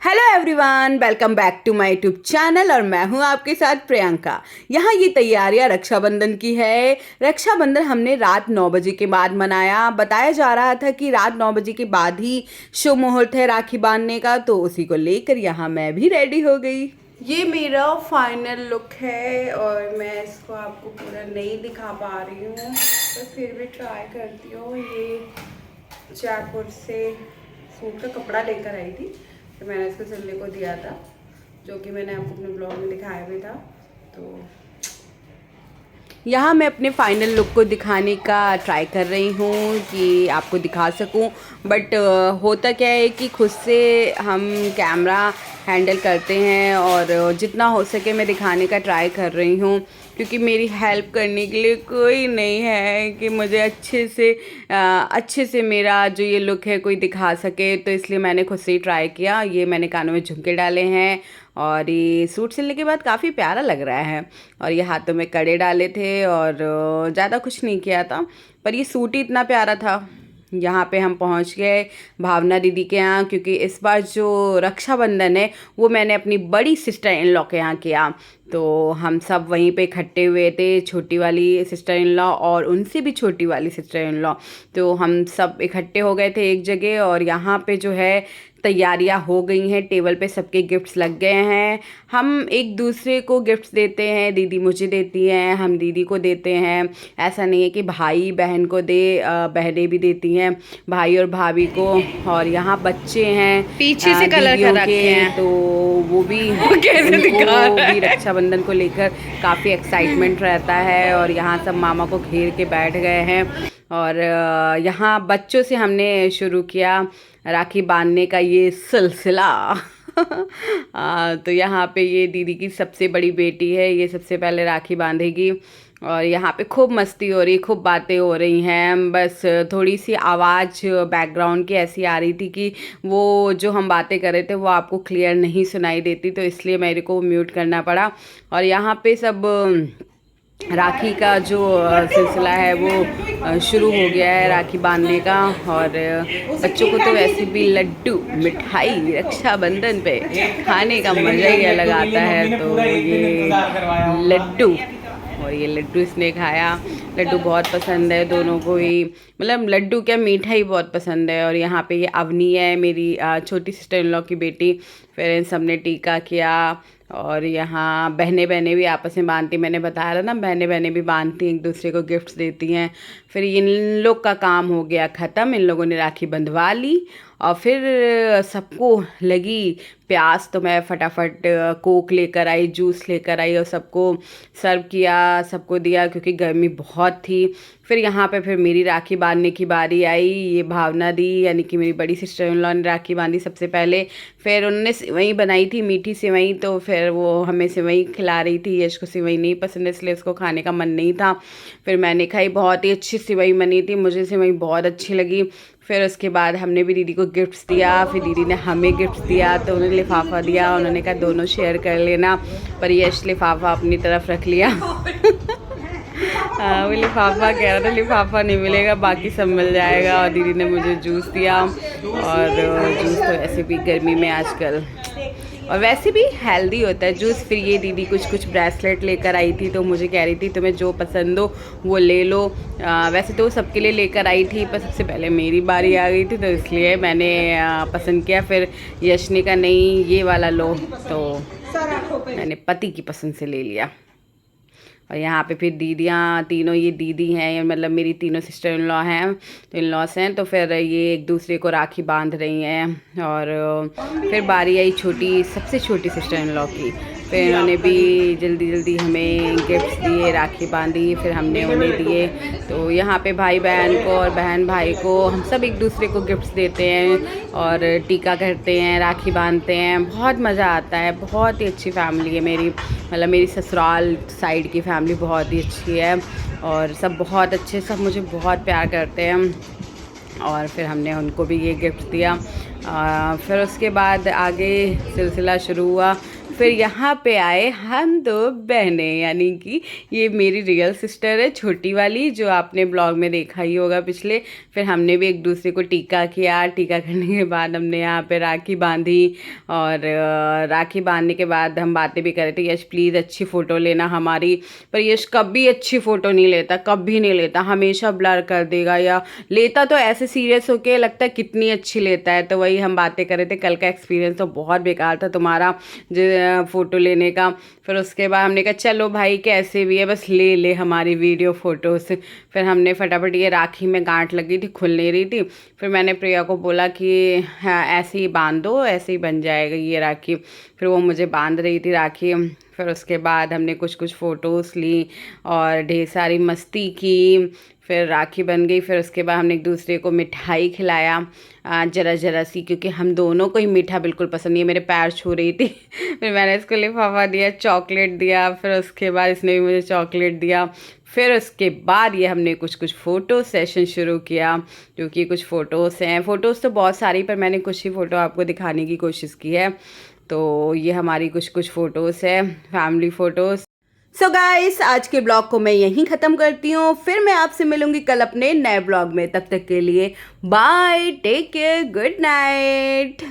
Hello everyone, welcome back to my YouTube channel और मैं हूं आपके साथ प्रियंका। यहाँ ये तैयारियां रक्षाबंधन की है। रक्षाबंधन हमने रात 9 बजे के बाद मनाया। बताया जा रहा था कि रात 9 बजे के बाद ही शुभ मुहूर्त है राखी बांधने का, तो उसी को लेकर यहाँ मैं भी रेडी हो गई। ये मेरा फाइनल लुक है और मैं इसको आपको पूरा नहीं दिखा पा रही हूँ, तो फिर भी ट्राई करती हूँ। ये जयपुर से सूट का कपड़ा लेकर आई थी, तो मैंने इसको सिलने को दिया था, जो कि मैंने आपको अपने ब्लॉग में दिखाया भी था। तो यहाँ मैं अपने फाइनल लुक को दिखाने का ट्राई कर रही हूँ कि आपको दिखा सकूँ, बट होता क्या है कि खुद से हम कैमरा हैंडल करते हैं और जितना हो सके मैं दिखाने का ट्राई कर रही हूँ, क्योंकि मेरी हेल्प करने के लिए कोई नहीं है कि मुझे अच्छे से मेरा जो ये लुक है कोई दिखा सके। तो इसलिए मैंने खुद से ही ट्राई किया। ये मैंने कानों में झुमके डाले हैं और ये सूट सिलने के बाद काफ़ी प्यारा लग रहा है। और ये हाथों में कड़े डाले थे और ज़्यादा कुछ नहीं किया था, पर ये सूट ही इतना प्यारा था। यहाँ पे हम पहुँच गए भावना दीदी के यहाँ, क्योंकि इस बार जो रक्षाबंधन है वो मैंने अपनी बड़ी सिस्टर इन लॉ के यहाँ किया। तो हम सब वहीं पे इकट्ठे हुए थे, छोटी वाली सिस्टर इन लॉ और उनसे भी छोटी वाली सिस्टर इन लॉ। तो हम सब इकट्ठे हो गए थे एक जगह और यहाँ पे जो है तैयारियां हो गई हैं। टेबल पे सबके गिफ्ट्स लग गए हैं। हम एक दूसरे को गिफ्ट्स देते हैं, दीदी मुझे देती हैं, हम दीदी को देते हैं। ऐसा नहीं है कि भाई बहन को दे, बहनें भी देती हैं भाई और भाभी को। और यहाँ बच्चे हैं पीछे से कलर कर रखे हैं, तो वो भी रक्षाबंधन को लेकर काफ़ी एक्साइटमेंट रहता है। और यहाँ सब मामा को घेर के बैठ गए हैं और यहाँ बच्चों से हमने शुरू किया राखी बांधने का ये सिलसिला। तो यहाँ पे ये दीदी की सबसे बड़ी बेटी है, ये सबसे पहले राखी बांधेगी। और यहाँ पे खूब मस्ती हो रही, खूब बातें हो रही हैं। बस थोड़ी सी आवाज़ बैकग्राउंड की ऐसी आ रही थी कि वो जो हम बातें कर रहे थे वो आपको क्लियर नहीं सुनाई देती, तो इसलिए मेरे को म्यूट करना पड़ा। और यहाँ पे सब राखी का जो सिलसिला है वो शुरू हो गया है राखी बांधने का। और बच्चों को तो वैसे भी लड्डू मिठाई रक्षाबंधन पे खाने का मज़ा ही अलग आता है। तो ये लड्डू, और ये लड्डू इसने खाया। लड्डू बहुत पसंद है दोनों को ही, मतलब लड्डू क्या मिठाई बहुत पसंद है। और यहाँ पे ये अवनी है मेरी छोटी सिस्टर इन लॉ की बेटी। फिर इन सब ने टीका किया और यहाँ बहनें भी आपस में बांधती, मैंने बताया था ना, बहनें भी बांधती, एक दूसरे को गिफ्ट्स देती हैं। फिर इन लोग का काम हो गया ख़त्म, इन लोगों ने राखी बंधवा ली और फिर सबको लगी प्यास, तो मैं फटाफट कोक लेकर आई, जूस लेकर आई और सबको सर्व किया, सबको दिया, क्योंकि गर्मी बहुत थी। फिर यहाँ पे फिर मेरी राखी बांधने की बारी आई। ये भावना दी यानी कि मेरी बड़ी सिस्टर इन लॉ ने राखी बांधी सबसे पहले। फिर उन्होंने सेवई बनाई थी, मीठी सेवई, तो फिर वो हमें सेवई खिला रही थी। यश को सेवई नहीं पसंद है इसलिए उसको खाने का मन नहीं था। फिर मैंने खाई, बहुत ही अच्छी सेवई बनी थी, मुझे सेवई बहुत अच्छी लगी। फिर उसके बाद हमने भी दीदी को गिफ्ट्स दिया, फिर दीदी ने हमें गिफ्ट्स दिया, तो उन्होंने लिफाफा दिया, उन्होंने कहा दोनों शेयर कर लेना, पर यश लिफाफा अपनी तरफ रख लिया। वो लिफाफा कह रहा था लिफाफा नहीं मिलेगा, बाकी सब मिल जाएगा। और दीदी ने मुझे जूस दिया, और जूस तो ऐसे भी गर्मी में आजकल, और वैसे भी हेल्दी होता है जूस। फिर ये दीदी कुछ ब्रेसलेट लेकर आई थी, तो मुझे कह रही थी तुम्हें जो पसंद हो वो ले लो। वैसे तो सबके लिए लेकर आई थी, पर सबसे पहले मेरी बारी आ गई थी, तो इसलिए मैंने पसंद किया। फिर यश ने कहा नहीं ये वाला लो, तो मैंने पति की पसंद से ले लिया। और यहाँ पे फिर दीदियाँ तीनों, ये दीदी हैं मतलब मेरी तीनों सिस्टर इन लॉ हैं, तो इन लॉस हैं, तो फिर ये एक दूसरे को राखी बांध रही हैं। और फिर बारी आई सबसे छोटी सिस्टर इन लॉ की। फिर इन्होंने भी जल्दी हमें गिफ्ट्स दिए, राखी बांधी, फिर हमने उन्हें दिए। तो यहाँ पे भाई बहन को और बहन भाई को हम सब एक दूसरे को गिफ्ट्स देते हैं और टीका करते हैं, राखी बांधते हैं। बहुत मज़ा आता है, बहुत ही अच्छी फैमिली है मेरी, मतलब मेरी ससुराल साइड की फैमिली बहुत ही अच्छी है और सब बहुत अच्छे, सब मुझे बहुत प्यार करते हैं। और फिर हमने उनको भी ये गिफ्ट दिया। फिर उसके बाद आगे सिलसिला शुरू हुआ। फिर यहाँ पे आए हम दो बहनें, यानी कि ये मेरी रियल सिस्टर है छोटी वाली, जो आपने ब्लॉग में देखा ही होगा पिछले। फिर हमने भी एक दूसरे को टीका किया, टीका करने के बाद हमने यहाँ पे राखी बांधी, और राखी बांधने के बाद हम बातें भी कर रहे थे, यश प्लीज़ अच्छी फ़ोटो लेना हमारी। पर यश कभी अच्छी फ़ोटो नहीं लेता, कभी नहीं लेता, हमेशा ब्लर कर देगा, या लेता तो ऐसे सीरियस होके लगता है कितनी अच्छी लेता है। तो वही हम बातें कर रहे थे, कल का एक्सपीरियंस तो बहुत बेकार था तुम्हारा जो फ़ोटो लेने का। फिर उसके बाद हमने कहा चलो भाई कैसे भी है बस ले ले हमारी वीडियो फ़ोटोज़। फिर हमने फटाफट, ये राखी में गांठ लगी थी, खुल नहीं रही थी, फिर मैंने प्रिया को बोला कि हाँ ऐसे ही बांध दो, ऐसे ही बन जाएगा ये राखी। फिर वो मुझे बांध रही थी राखी। फिर उसके बाद हमने कुछ फ़ोटोज़ ली और ढेर सारी मस्ती की। फिर राखी बन गई। फिर उसके बाद हमने एक दूसरे को मिठाई खिलाया, ज़रा ज़रा सी, क्योंकि हम दोनों को ही मीठा बिल्कुल पसंद नहीं है। मेरे पैर छू रही थी फिर मैंने इसको लिफाफा दिया, चॉकलेट दिया, फिर उसके बाद इसने भी मुझे चॉकलेट दिया। फिर उसके बाद ये हमने कुछ फ़ोटो सेशन शुरू किया, क्योंकि कुछ फ़ोटोज़ हैं, फ़ोटोज़ तो बहुत सारी, पर मैंने कुछ ही फ़ोटो आपको दिखाने की कोशिश की है। तो ये हमारी कुछ फ़ोटोज़ है, फैमिली फ़ोटोज़। सो गाइस, आज के ब्लॉग को मैं यहीं ख़त्म करती हूँ। फिर मैं आपसे मिलूँगी कल अपने नए ब्लॉग में। तब तक के लिए bye, take care, good night.